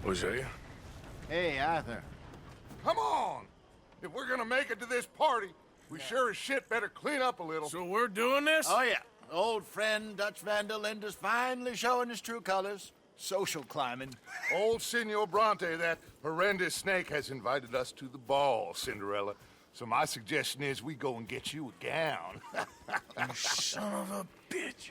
Hosea? Hey, Arthur. Come on! If we're gonna make it to this party, we sure as shit better clean up a little. So we're doing this? Oh, yeah. Old friend Dutch Van der Linde's finally showing his true colors. Social climbing. Old Senor Bronte, that horrendous snake, has invited us to the ball, Cinderella. So my suggestion is we go and get you a gown. You son of a bitch.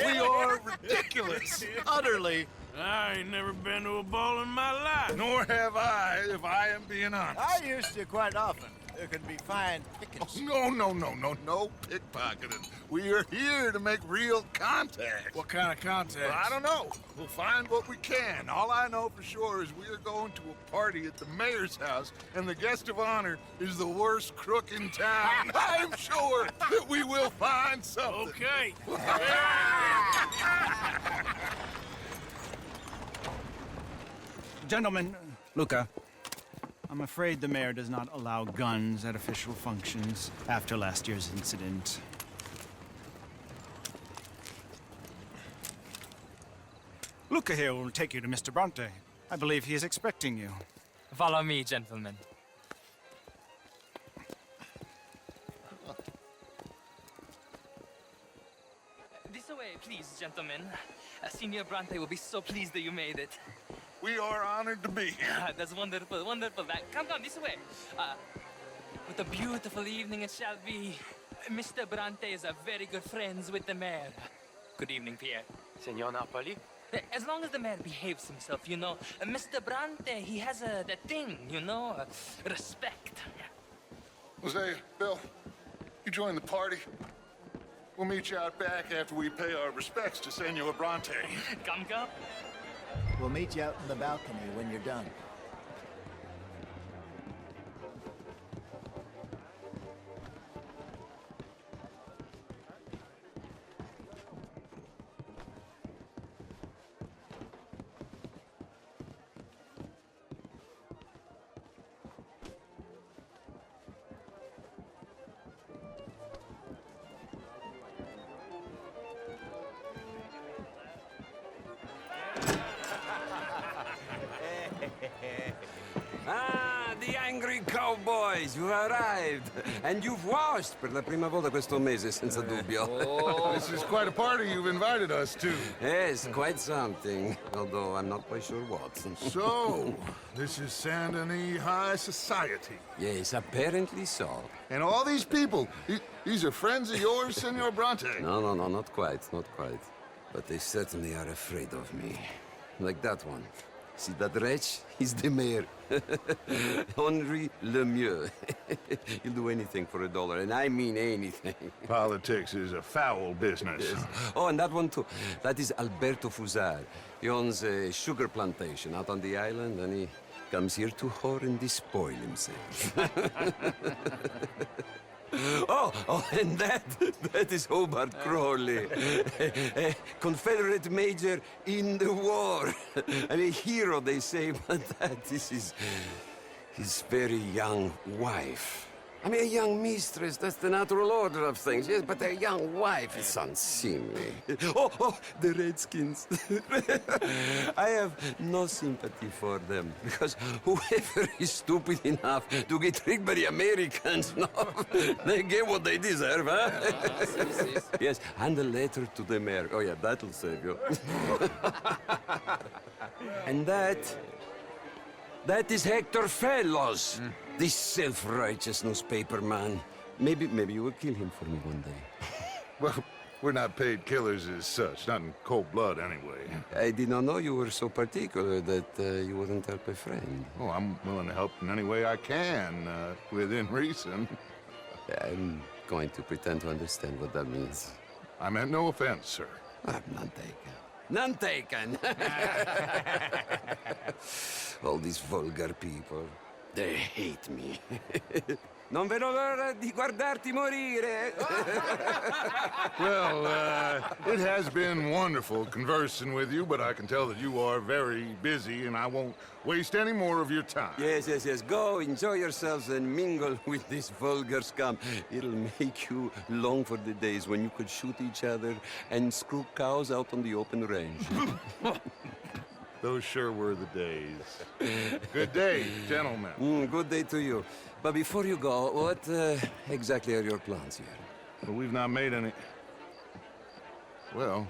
We are ridiculous. Utterly. I ain't never been to a ball in my life. Nor have I, if I am being honest. I used to quite often. There can be fine pickings. No pickpocketing. We are here to make real contact. What kind of contact? Well, I don't know. We'll find what we can. All I know for sure is we are going to a party at the mayor's house, and the guest of honor is the worst crook in town. I'm sure that we will find something. Okay. Gentlemen, Luca, I'm afraid the mayor does not allow guns at official functions after last year's incident. Luca here will take you to Mr. Bronte. I believe he is expecting you. Follow me, gentlemen. This way, please, gentlemen. Senior Bronte will be so pleased that you made it. We are honored to be here. That's wonderful, wonderful. Come this way. What a beautiful evening it shall be. Mr. Bronte is a very good friends with the mayor. Good evening, Pierre. Senor Napoli? As long as the mayor behaves himself, you know. Mr. Bronte, he has that thing, you know, respect. Jose, Bill, you join the party. We'll meet you out back after we pay our respects to Senor Bronte. Come. We'll meet you out in the balcony when you're done. Ah, the angry cowboys, you arrived. And you've washed per la prima volta questo mese, senza dubbio. This is quite a party you've invited us to. Yes, quite something. Although I'm not quite sure what. So, this is Saint Denis High Society. Yes, apparently so. And all these people, these are friends of yours, Senor Bronte? No, not quite, not quite. But they certainly are afraid of me. Like that one. See that wretch? He's the mayor. Henri Lemieux. He'll do anything for $1, and I mean anything. Politics is a foul business. Yes. Oh, and that one too. That is Alberto Fusar. He owns a sugar plantation out on the island, and he comes here to whore and despoil himself. Oh, and that is Hobart Crawley, a Confederate major in the war. I mean, a hero, they say, but that is his very young wife. I mean, a young mistress, that's the natural order of things, yes, but a young wife is unseemly. Oh, the Redskins. I have no sympathy for them, because whoever is stupid enough to get tricked by the Americans, no, they get what they deserve, huh? Yes, and a letter to the mayor. Oh, yeah, that'll save you. And that is Hector Fellows. This self-righteous newspaper man. Maybe you will kill him for me one day. Well, we're not paid killers as such, not in cold blood anyway. I did not know you were so particular that you wouldn't help a friend. Oh, I'm willing to help in any way I can, within reason. I'm going to pretend to understand what that means. I meant no offense, sir. None taken. None taken! All these vulgar people, they hate me. Non vedo l'ora di guardarti morire. Well, it has been wonderful conversing with you, but I can tell that you are very busy, and I won't waste any more of your time. Yes, yes, yes. Go, enjoy yourselves and mingle with this vulgar scum. It'll make you long for the days when you could shoot each other and screw cows out on the open range. Those sure were the days. Good day, gentlemen. Good day to you. But before you go, what exactly are your plans here? Well, we've not made any... Well,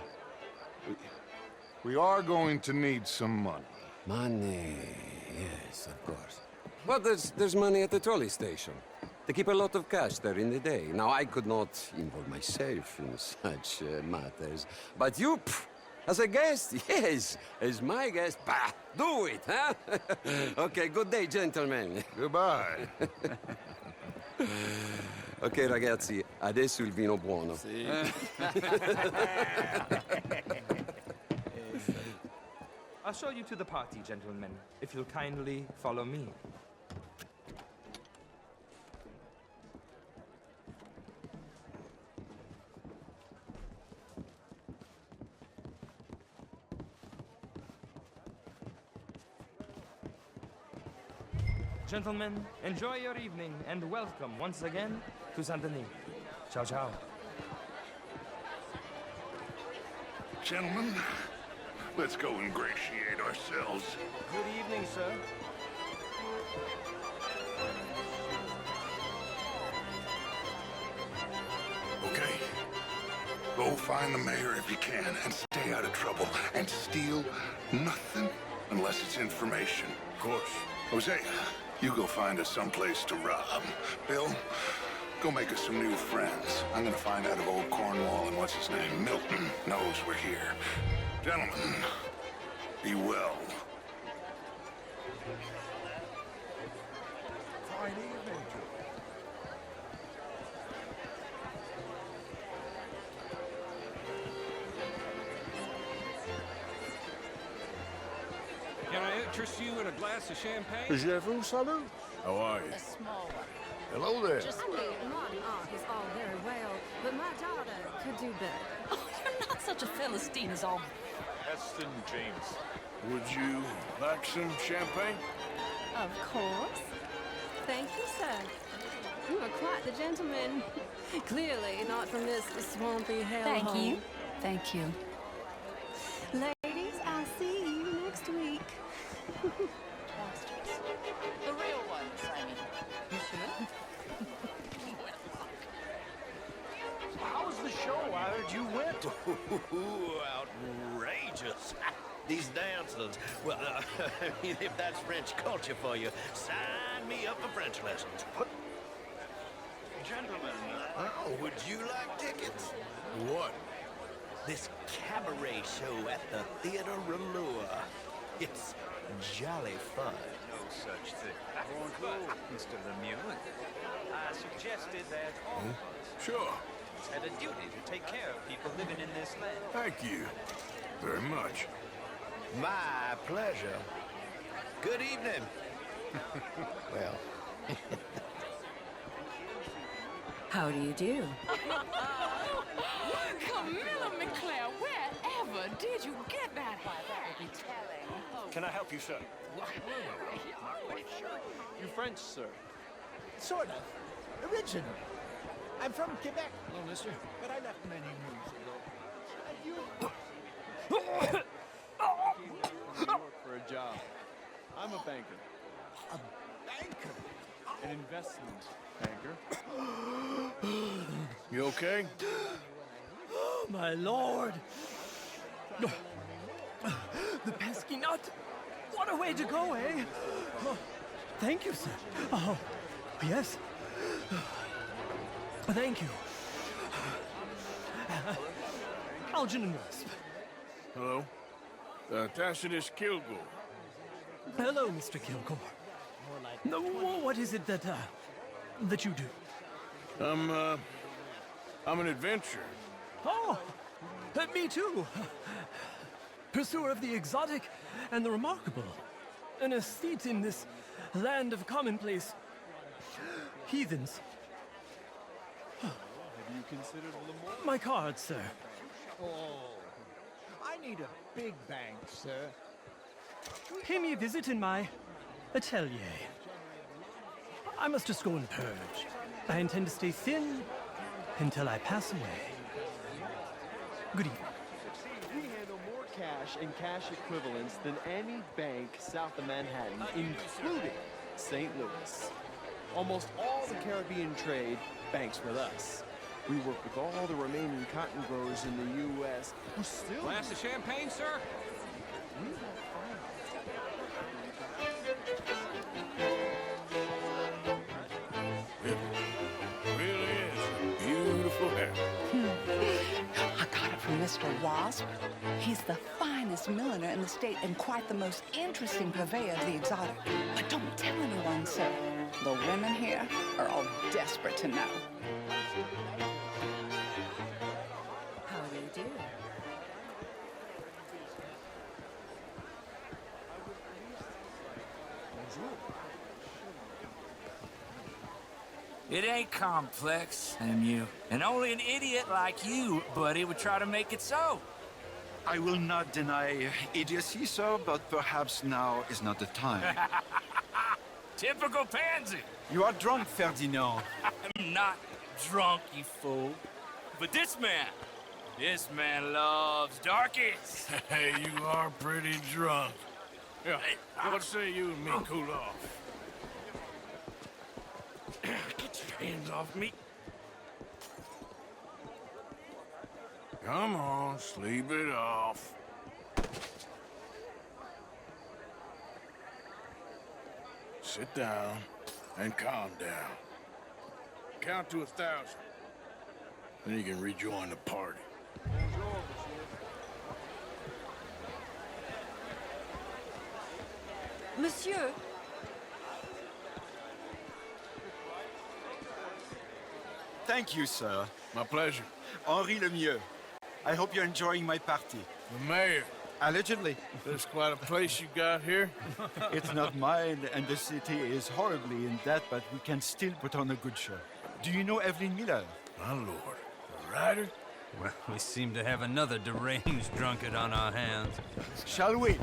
we are going to need some money. Money, yes, of course. But there's money at the trolley station. They keep a lot of cash there in the day. Now, I could not involve myself in such matters. But you, as a guest, yes, as my guest, bah, do it, huh? Okay, good day, gentlemen. Goodbye. Ok, ragazzi, adesso il vino buono. I'll show you to the party, gentlemen, if you'll kindly follow me. Gentlemen, enjoy your evening and welcome once again to Saint Denis. Ciao, ciao. Gentlemen, let's go ingratiate ourselves. Good evening, sir. Okay? Go find the mayor if you can and stay out of trouble. And steal nothing unless it's information. Of course. Jose, you go find us someplace to rob. Bill, go make us some new friends. I'm gonna find out if old Cornwall and what's his name, Milton, knows we're here. Gentlemen, be well. Fine evening. Can I interest you in a glass of champagne? Je vous salue. How are you? A small one. Hello there. Just I mean, modern art is all very well, but my daughter could do better. Oh, you're not such a Philistine as all. Heston James. Would you like some champagne? Of course. Thank you, sir. You are quite the gentleman. Clearly not from this swampy hellhole. Thank you. Thank you. Ladies, I'll see you next week. The real ones, I mean. You sure? How was the show? I heard you went. Outrageous. These dances. Well, I mean, if that's French culture for you, sign me up for French lessons. Gentlemen, would you like tickets? What? This cabaret show at the Theatre Rallure. It's jolly fun. No such thing. Bonjour, Mr. Lemieux. I suggested that all of us Sure. had a duty to take care of people living in this land. Thank you very much. My pleasure. Good evening. Well, How do you do? Camilla McClare, wherever did you get that hat? can I help you, sir? You French, sir? Sort of. Originally. I'm from Quebec. Hello, mister. But I left many moons ago. And you... New York for a job. I'm a banker. A banker? An investment banker. You okay? Oh, my lord. The pesky nut. What a way to go, eh? Oh, thank you, sir. Oh, yes. Thank you. Algernon Wasp. Hello? Tacitus Kilgore. Hello, Mr. Kilgore. No, what is it that you do? I'm an adventurer. Oh, me too. Pursuer of the exotic and the remarkable. An aesthete in this land of commonplace. Heathens. Have you considered Lamont? My card, sir. Oh, I need a big bank, sir. Pay me a visit in my atelier. I must just go and purge. I intend to stay thin until I pass away. Good evening. We handle more cash and cash equivalents than any bank south of Manhattan, including St. Louis. Almost all the Caribbean trade banks with us. We work with all the remaining cotton growers in the U.S. who still... Glass of champagne, sir? It really is a beautiful hair. I got it from Mr. Wasp. He's the finest milliner in the state and quite the most interesting purveyor of the exotic. But don't tell anyone, sir. The women here are all desperate to know. How do you do? It ain't complex, MU. And only an idiot like you, buddy, would try to make it so. I will not deny idiocy, sir, but perhaps now is not the time. Typical pansy. You are drunk, Ferdinand. I'm not drunk, you fool. But this man loves darkies. Hey, you are pretty drunk. Yeah, what say you and me cool off? Get your hands off me. Come on, sleep it off. Sit down and calm down. Count to 1,000. Then you can rejoin the party. Monsieur, Thank you, sir. My pleasure. Henri Lemieux. I hope you're enjoying my party. The mayor. Allegedly. There's quite a place you got here. It's not mine, and the city is horribly in debt, but we can still put on a good show. Do you know Evelyn Miller? My lord. A writer? Well, we seem to have another deranged drunkard on our hands. Shall we?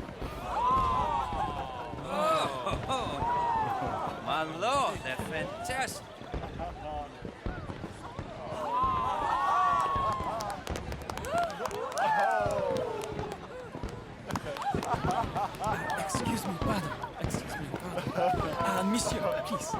My lord, they're fantastic. Excuse me, pardon. Excuse me, pardon. Monsieur, please.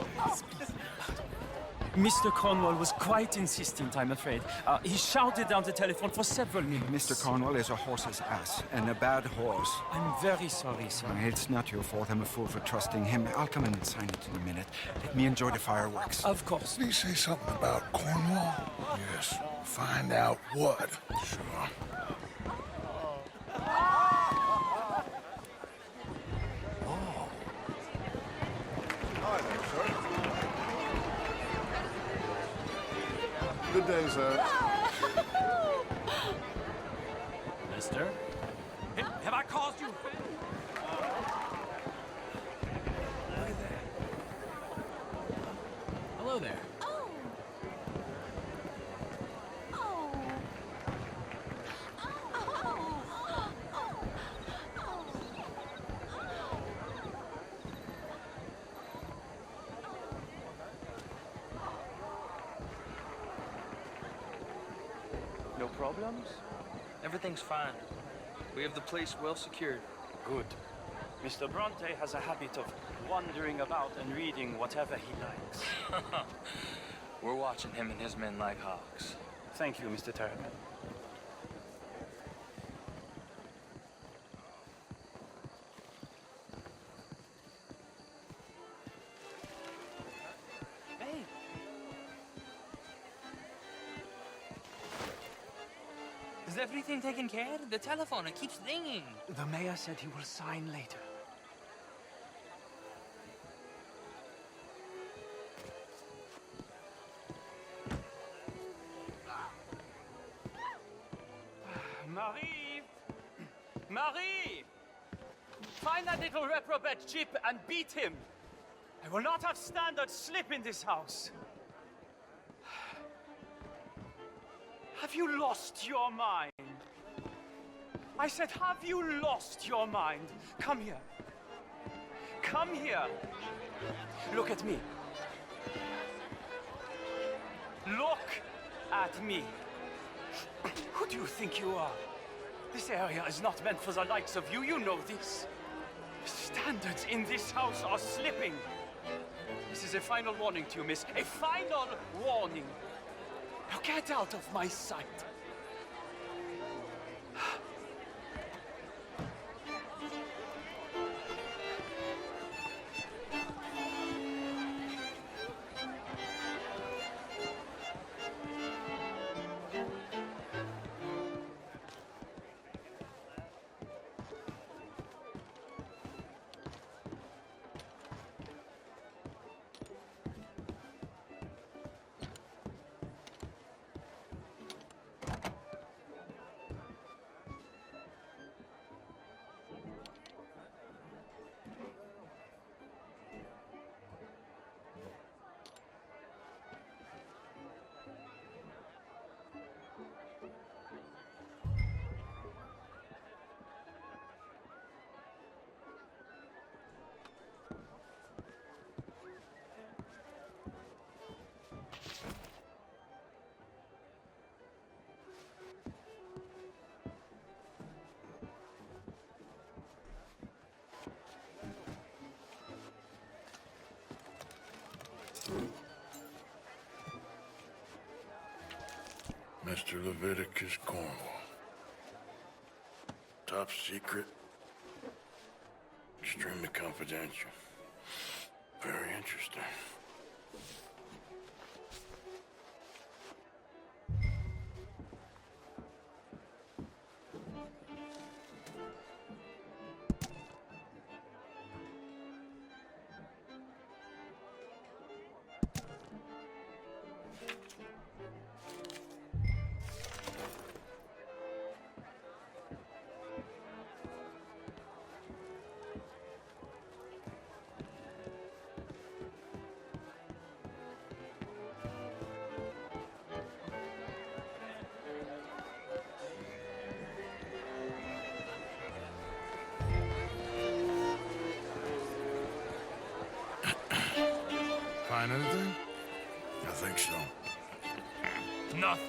Mr. Cornwall was quite insistent, I'm afraid. He shouted down the telephone for several minutes. Mr. Cornwall is a horse's ass, and a bad horse. I'm very sorry, sir. It's not your fault. I'm a fool for trusting him. I'll come in and sign it in a minute. Let me enjoy the fireworks. Of course. Did he say something about Cornwall? Yes. Find out what. Sure. Good day, sir. Mister? Have I caused you? Hello there. No problems? Everything's fine. We have the place well secured. Good. Mr. Bronte has a habit of wandering about and reading whatever he likes. We're watching him and his men like hawks. Thank you, Mr. Terriman. Hey! Is everything taken care of? The telephone, it keeps ringing. The mayor said he will sign later. Marie! Marie! Find that little reprobate Chip and beat him! I will not have standards slip in this house. Have you lost your mind? I said, have you lost your mind? Come here. Come here. Look at me. Look at me. Who do you think you are? This area is not meant for the likes of you. You know this. Standards in this house are slipping. This is a final warning to you, miss. A final warning. Now get out of my sight. Mr. Leviticus Cornwall. Top secret. Extremely confidential. Very interesting. Find anything? I think so. Nothing.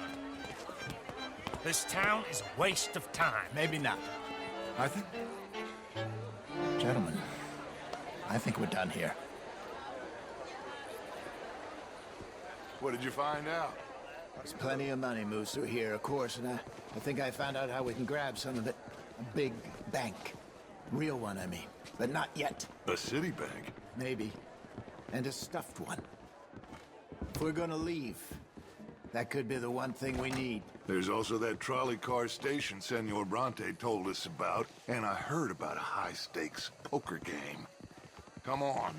This town is a waste of time. Maybe not. I think... Gentlemen, I think we're done here. What did you find out? There's plenty of money moves through here, of course, and I think I found out how we can grab some of it. A big bank. Real one, I mean. But not yet. A city bank? Maybe. And a stuffed one. If we're gonna leave, that could be the one thing we need. There's also that trolley car station Senor Bronte told us about, and I heard about a high-stakes poker game. Come on.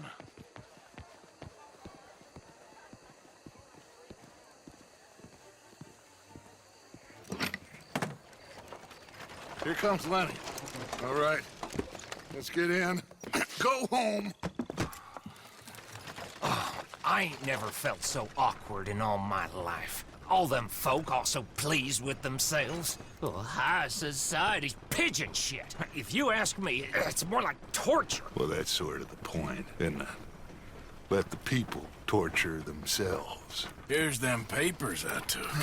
Here comes Lenny. All right, let's get in. Go home. I ain't never felt so awkward in all my life. All them folk all so pleased with themselves. Oh, high society's pigeon shit. If you ask me, it's more like torture. Well, that's sort of the point, isn't it? Let the people torture themselves. Here's them papers I took.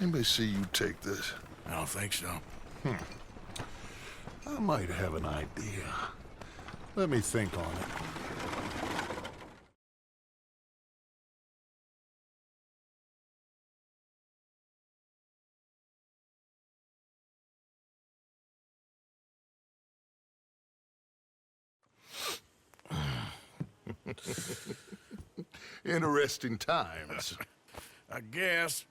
Anybody see you take this? I don't think so. I might have an idea. Let me think on it. Interesting times. I guess.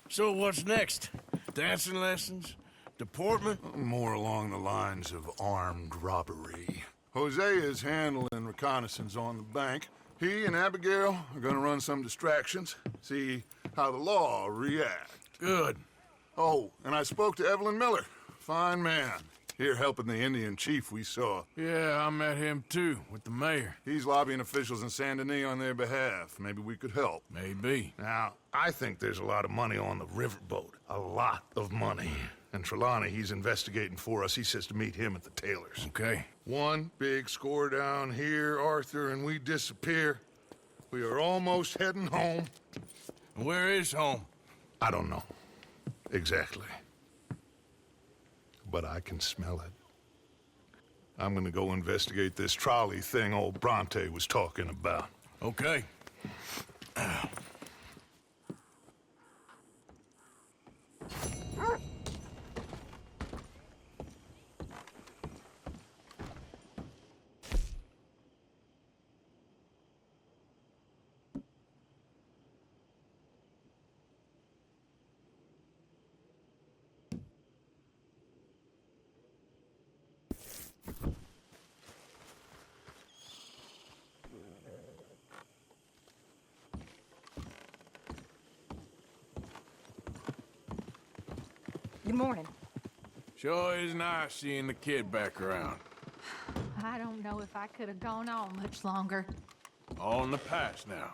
So what's next? Dancing lessons? Deportment? More along the lines of armed robbery. Hosea is handling reconnaissance on the bank. He and Abigail are gonna run some distractions, see how the law reacts. Good. Oh, and I spoke to Evelyn Miller. Fine man. Here helping the Indian chief we saw. Yeah, I met him too, with the mayor. He's lobbying officials in Saint Denis on their behalf. Maybe we could help. Maybe. Now, I think there's a lot of money on the riverboat. A lot of money. And Trelawney, he's investigating for us. He says to meet him at the Taylor's. Okay. One big score down here, Arthur, and we disappear. We are almost heading home. Where is home? I don't know. Exactly. But I can smell it. I'm gonna go investigate this trolley thing old Bronte was talking about. Okay. Good morning. Sure is nice seeing the kid back around. I don't know if I could have gone on much longer. All in the past now.